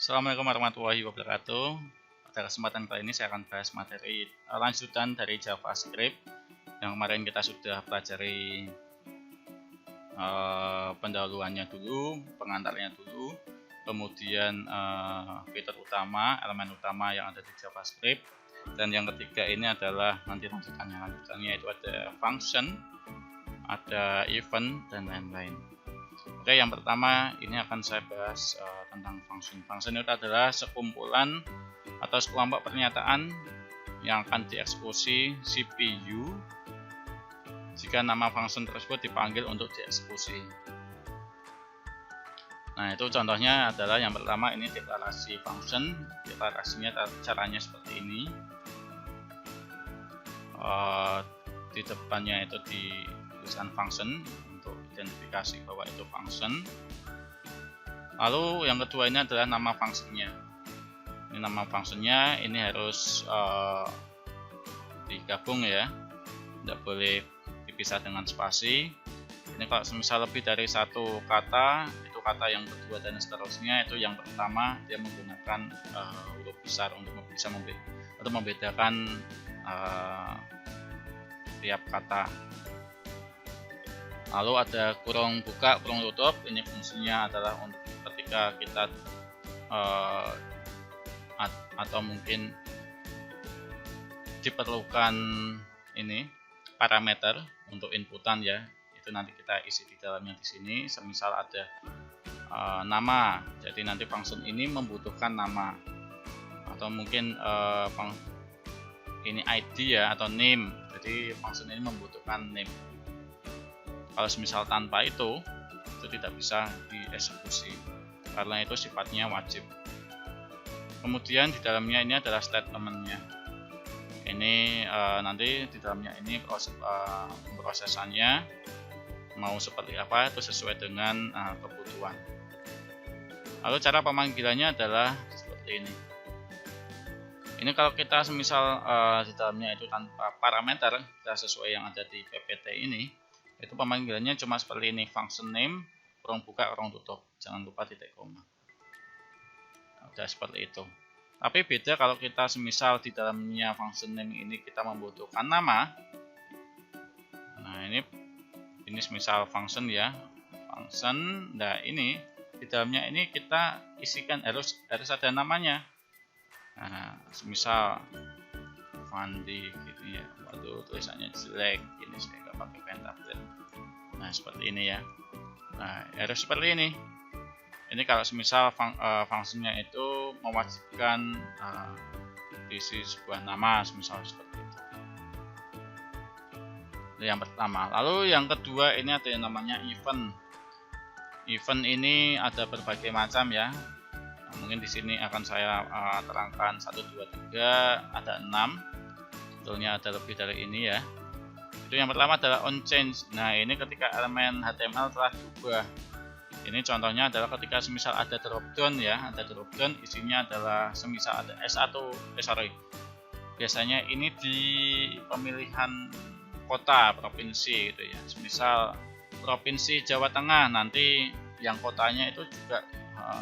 Assalamualaikum warahmatullahi wabarakatuh. Pada kesempatan kali ini saya akan bahas materi lanjutan dari JavaScript yang kemarin kita sudah pelajari pendahuluannya dulu, pengantarnya dulu, kemudian fitur utama, elemen utama yang ada di JavaScript, dan yang ketiga ini adalah nanti lanjutannya itu ada function, ada event, dan lain-lain. Oke, yang pertama ini akan saya bahas tentang function. Function itu adalah sekumpulan atau sekelompok pernyataan yang akan dieksekusi CPU jika nama function tersebut dipanggil untuk dieksekusi. Nah, itu contohnya adalah yang pertama ini deklarasi function. Deklarasinya caranya seperti ini. Di depannya itu dituliskan function untuk identifikasi bahwa itu function. Lalu yang kedua ini adalah nama functionnya. Ini nama functionnya ini harus digabung ya, tidak boleh dipisah dengan spasi. Ini kalau misal lebih dari satu kata, itu kata yang kedua dan seterusnya. Itu yang pertama dia menggunakan huruf besar untuk bisa membedakan tiap kata. Lalu ada kurung buka, kurung tutup. Ini fungsinya adalah untuk ketika kita atau mungkin diperlukan ini parameter untuk inputan ya, itu nanti kita isi di dalamnya di sini. Semisal ada nama, jadi nanti function ini membutuhkan nama, atau mungkin ini ID ya atau name, jadi function ini membutuhkan name. Kalau semisal tanpa itu tidak bisa dieksekusi karena itu sifatnya wajib. Kemudian di dalamnya ini adalah statementnya. Ini nanti di dalamnya ini pemrosesannya mau seperti apa itu sesuai dengan kebutuhan. Lalu cara pemanggilannya adalah seperti ini. Ini kalau kita semisal di dalamnya itu tanpa parameter, kita sesuai yang ada di PPT ini, itu pemanggilannya cuma seperti ini, function name, kurung buka, kurung tutup, jangan lupa titik koma. Udah seperti itu. Tapi beda kalau kita semisal di dalamnya function name ini kita membutuhkan nama. Nah, ini semisal function ya, function. Nah, ini di dalamnya ini kita isikan harus ada namanya. Nah, semisal Fandi gitu ya. Waduh, tulisannya jelek. Ini saya nggak pakai pen tablet. Nah, seperti ini ya. Nah, harus seperti ini. Ini kalau semisal fungsinya itu mewajibkan isi sebuah nama, semisal seperti itu. Itu yang pertama. Lalu yang kedua ini ada yang namanya event. Event ini ada berbagai macam ya. Nah, mungkin di sini akan saya terangkan 1, 2, 3, ada 6. Sebetulnya ada lebih dari ini ya. Itu yang pertama adalah on change. Nah, ini ketika elemen HTML telah berubah. Ini contohnya adalah ketika semisal ada dropdown ya, ada dropdown isinya adalah semisal ada S1, biasanya ini di pemilihan kota, provinsi gitu ya. Semisal provinsi Jawa Tengah, nanti yang kotanya itu juga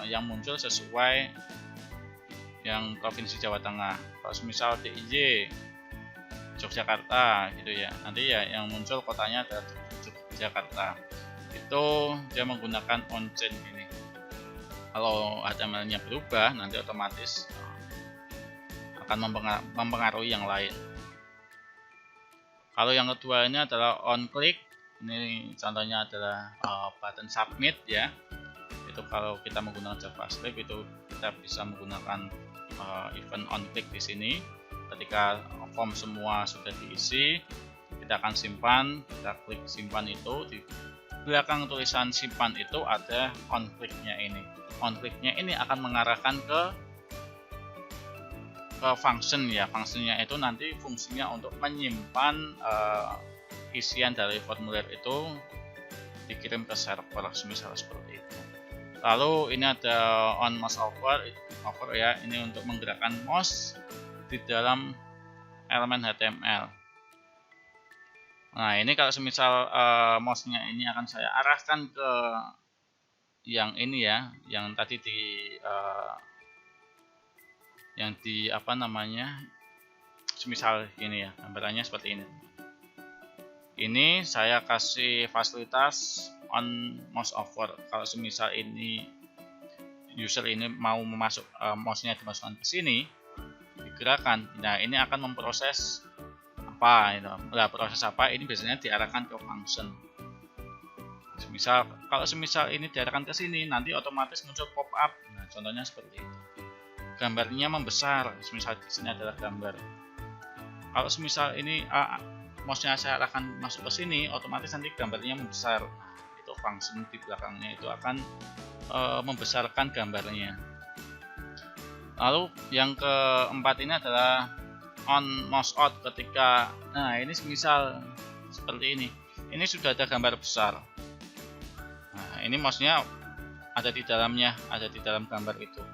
yang muncul sesuai yang provinsi Jawa Tengah. Kalau semisal DIY Yogyakarta gitu ya, nanti ya yang muncul kotanya adalah Yogyakarta. Itu dia menggunakan on change ini. Kalau HTML-nya berubah, nanti otomatis akan mempengaruhi yang lain. Kalau yang kedua ini adalah on click. Ini contohnya adalah button submit ya. Itu kalau kita menggunakan JavaScript itu kita bisa menggunakan event on click di sini. Ketika form semua sudah diisi, kita akan simpan, kita klik simpan itu. Di belakang tulisan simpan itu ada on click-nya ini. On click-nya ini akan mengarahkan ke function ya. Functionnya itu nanti fungsinya untuk menyimpan isian dari formulir itu dikirim ke server, semisal seperti itu. Lalu ini ada on mouse over ya. Ini untuk menggerakkan mouse di dalam elemen HTML. Nah, ini kalau semisal mouse-nya ini akan saya arahkan ke yang ini ya, yang tadi yang di apa namanya, semisal ini ya, gambarannya seperti ini. Ini saya kasih fasilitas on mouse over. Kalau semisal ini user ini mau memasuk mouse-nya dimasukkan ke sini, digerakkan. Nah, ini akan memproses apa itu? Nah, proses apa? Ini biasanya diarahkan ke function. Kalau semisal ini diarahkan ke sini, nanti otomatis muncul pop up. Nah, contohnya seperti itu. Gambarnya membesar. Semisal di sini adalah gambar. Kalau semisal ini mouse-nya saya akan masuk ke sini, otomatis nanti gambarnya membesar. Nah, itu function di belakangnya itu akan membesarkan gambarnya. Lalu yang keempat ini adalah on mouse out ketika, nah ini semisal seperti ini. Ini sudah ada gambar besar. Nah, ini mouse-nya ada di dalamnya, ada di dalam gambar itu.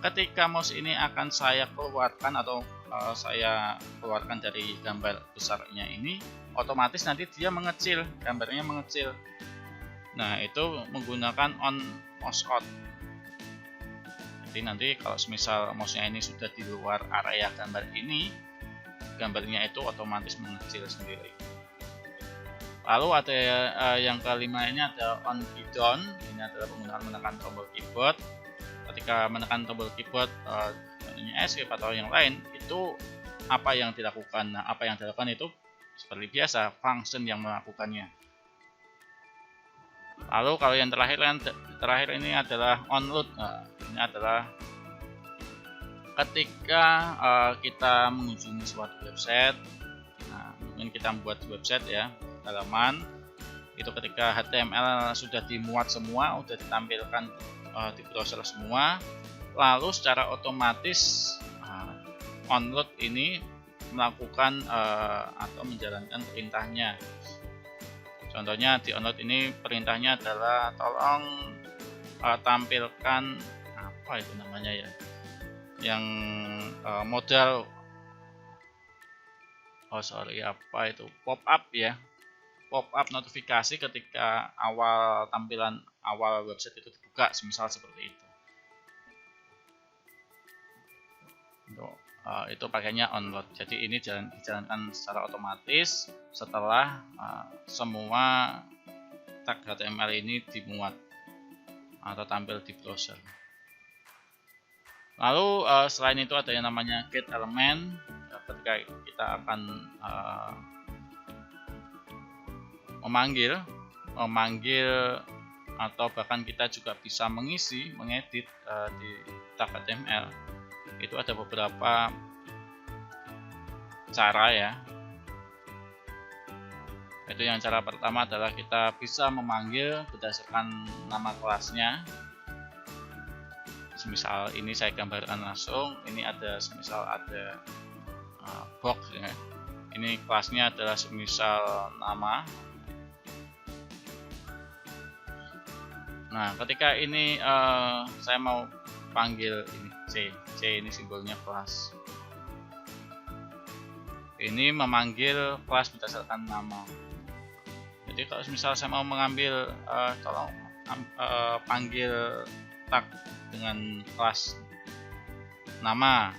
Ketika mouse ini akan saya keluarkan atau saya keluarkan dari gambar besarnya ini, otomatis nanti dia mengecil, gambarnya mengecil. Nah, itu menggunakan on mouse out. Jadi nanti kalau semisal mouse-nya ini sudah di luar area gambar ini, gambarnya itu otomatis mengecil sendiri. Lalu ada yang kelima ini ada on key down. Ini adalah penggunaan menekan tombol keyboard. Ketika menekan tombol keyboard, contohnya escape atau yang lain, itu apa yang dilakukan? Nah, apa yang dilakukan itu seperti biasa, function yang melakukannya. Lalu kalau yang terakhir ini adalah on load. Nah, ini adalah ketika kita mengunjungi suatu website. Nah, mungkin kita membuat website ya, halaman itu ketika HTML sudah dimuat semua, sudah ditampilkan di browser semua, lalu secara otomatis onload ini melakukan atau menjalankan perintahnya. Contohnya di onload ini perintahnya adalah tolong tampilkan apa itu namanya ya, yang modal apa itu pop up ya, pop up notifikasi ketika tampilan awal website itu dibuka, semisal seperti itu. Itu pakainya onload. Jadi ini dijalankan secara otomatis setelah semua tag HTML ini dimuat atau tampil di browser. Lalu selain itu ada yang namanya get element. Ketika kita akan memanggil atau bahkan kita juga bisa mengedit di tag HTML. Itu ada beberapa cara ya. Itu yang cara pertama adalah kita bisa memanggil berdasarkan nama kelasnya. Semisal ini saya gambarkan langsung, ini ada semisal ada box ya. Ini kelasnya adalah semisal nama. Nah, ketika ini saya mau panggil ini C ini simbolnya kelas. Ini memanggil kelas berdasarkan nama. Jadi kalau misal saya mau mengambil tolong panggil tag dengan kelas nama,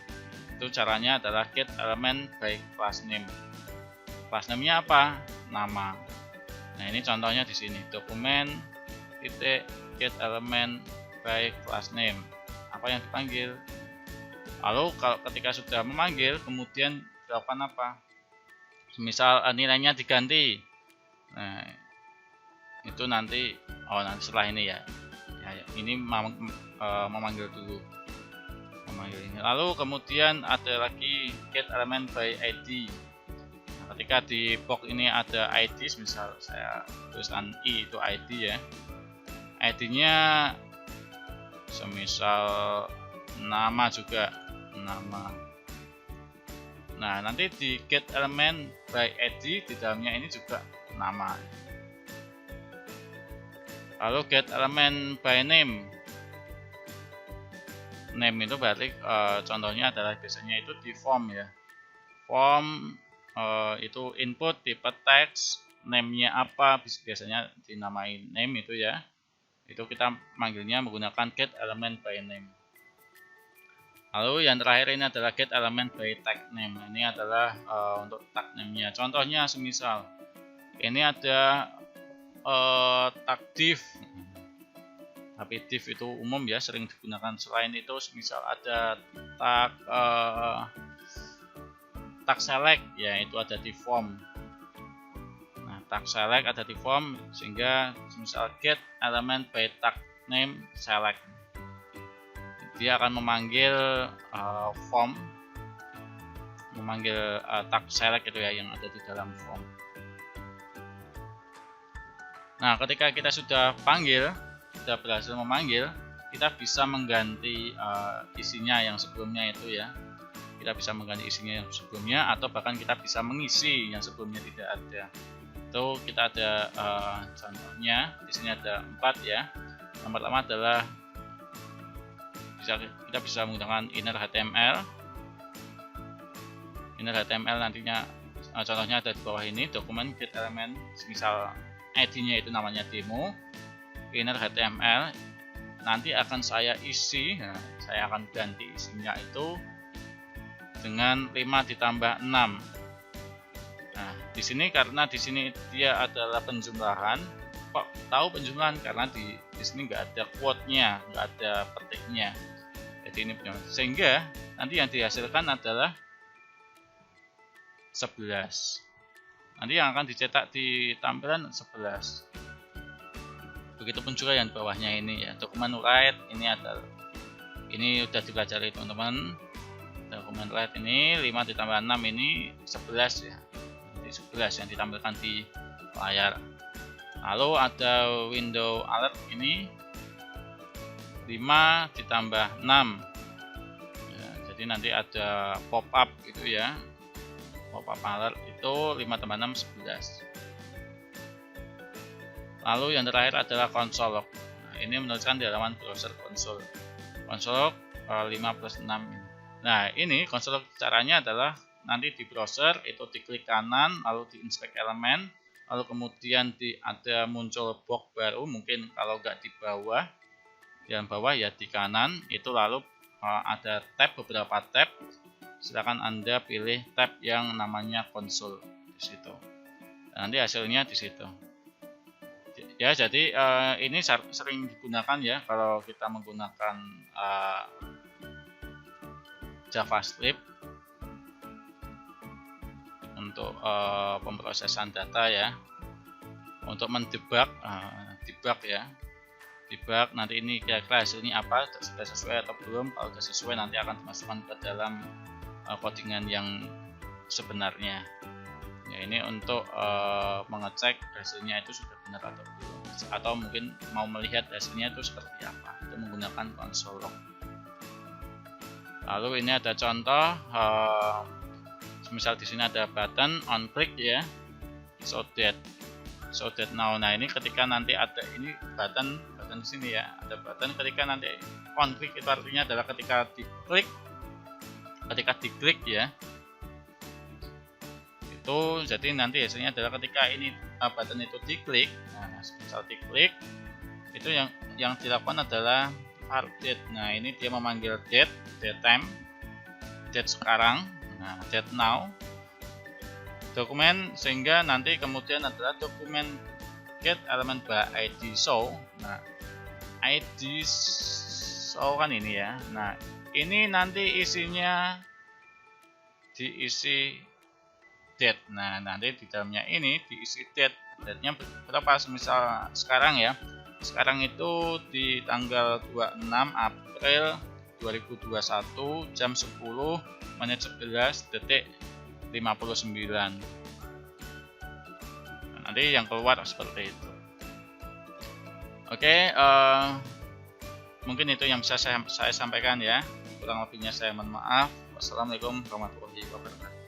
itu caranya adalah get element by class name. Class name-nya apa? Nama. Nah, ini contohnya di sini, dokumen titik get element by class name. Apa yang dipanggil? Lalu kalau ketika sudah memanggil, kemudian dilakukan apa? Misal nilainya diganti. Nah, itu nanti setelah ini ya. Ini memanggil dulu. Memanggil ini. Lalu kemudian ada lagi get element by ID. Nah, ketika di box ini ada ID, misal saya tuliskan I itu ID ya. ID-nya semisal nama juga, nama. Nah, nanti di get element by ID di dalamnya ini juga nama. Lalu get element by name. Name itu berarti contohnya adalah biasanya itu di form ya. Form itu input tipe teks, name-nya apa, biasanya dinamai name itu ya. Itu kita manggilnya menggunakan get element by name. Lalu yang terakhir ini adalah get element by tag name. Ini adalah untuk tag name-nya. Contohnya semisal ini ada tag div, tapi div itu umum ya, sering digunakan. Selain itu semisal ada tag select ya, itu ada di form. Nah, tag select ada di form, sehingga semisal get element by tag name select, dia akan memanggil form, memanggil tag select itu ya yang ada di dalam form. Nah, ketika kita sudah berhasil memanggil, kita bisa mengganti isinya yang sebelumnya itu ya. Kita bisa mengganti isinya yang sebelumnya, atau bahkan kita bisa mengisi yang sebelumnya tidak ada. Itu kita ada contohnya. Di sini ada 4 ya. Yang pertama adalah kita bisa menggunakan inner HTML. Inner HTML nantinya contohnya ada di bawah ini, dokumen get element, misal ID-nya itu namanya demo. Inner HTML nanti akan saya isi, saya akan ganti isinya itu dengan 5 ditambah 6. Nah, di sini karena di sini dia adalah penjumlahan. Kok tahu penjumlahan? Karena di sini nggak ada quote-nya, nggak ada petiknya. Jadi ini penjumlahan. Sehingga nanti yang dihasilkan adalah 11. Nanti yang akan dicetak di tampilan 11. Begitupun juga yang di bawahnya ini ya, dokumen write ini udah dipelajari teman-teman. Dokumen write ini 5 ditambah 6 ini 11 ya. Jadi 11 yang ditampilkan di layar. Lalu ada window alert ini 5 ditambah 6 ya, jadi nanti ada pop up gitu ya. Pop up alert itu 5 tambah 6 11. Lalu yang terakhir adalah console log. Nah, ini menuliskan di halaman browser console. Console log 5 plus 6 ini. Nah, ini console log caranya adalah nanti di browser itu diklik kanan, lalu di inspect elemen, lalu kemudian ada muncul box baru, mungkin kalau nggak di bawah, yang bawah ya di kanan, itu lalu ada tab, beberapa tab. Silakan Anda pilih tab yang namanya console di situ. Nanti hasilnya di situ. Ya, jadi ini sering digunakan ya kalau kita menggunakan JavaScript untuk pemrosesan data ya, untuk mendebug, debug ya, debug nanti ini kira-kira hasilnya apa, sudah sesuai atau belum. Kalau sudah sesuai nanti akan dimasukkan ke dalam codingan yang sebenarnya. Ya, ini untuk mengecek hasilnya itu sudah benar atau belum, atau mungkin mau melihat hasilnya itu seperti apa, itu menggunakan console log. Lalu ini ada contoh, misal di sini ada button on click ya, so that now. Nah, ini ketika nanti ada ini button di sini ya, ada button ketika nanti on click itu artinya adalah ketika diklik ya. Itu jadi nanti hasilnya adalah ketika ini button itu diklik. Nah, misal diklik itu yang dilakukan adalah update. Nah, ini dia memanggil date time, date sekarang, nah date now, dokumen, sehingga nanti kemudian adalah dokumen get element by ID show. Nah, ID show kan ini ya. Nah, ini nanti isinya diisi date. Nah, nanti di dalamnya ini diisi date-nya berapa, misal sekarang ya. Sekarang itu di tanggal 26 April 2021 jam 10 menit 11 detik 59. Nanti yang keluar seperti itu. Oke, mungkin itu yang bisa saya sampaikan ya. Kurang lebihnya saya mohon maaf. Wassalamualaikum warahmatullahi wabarakatuh.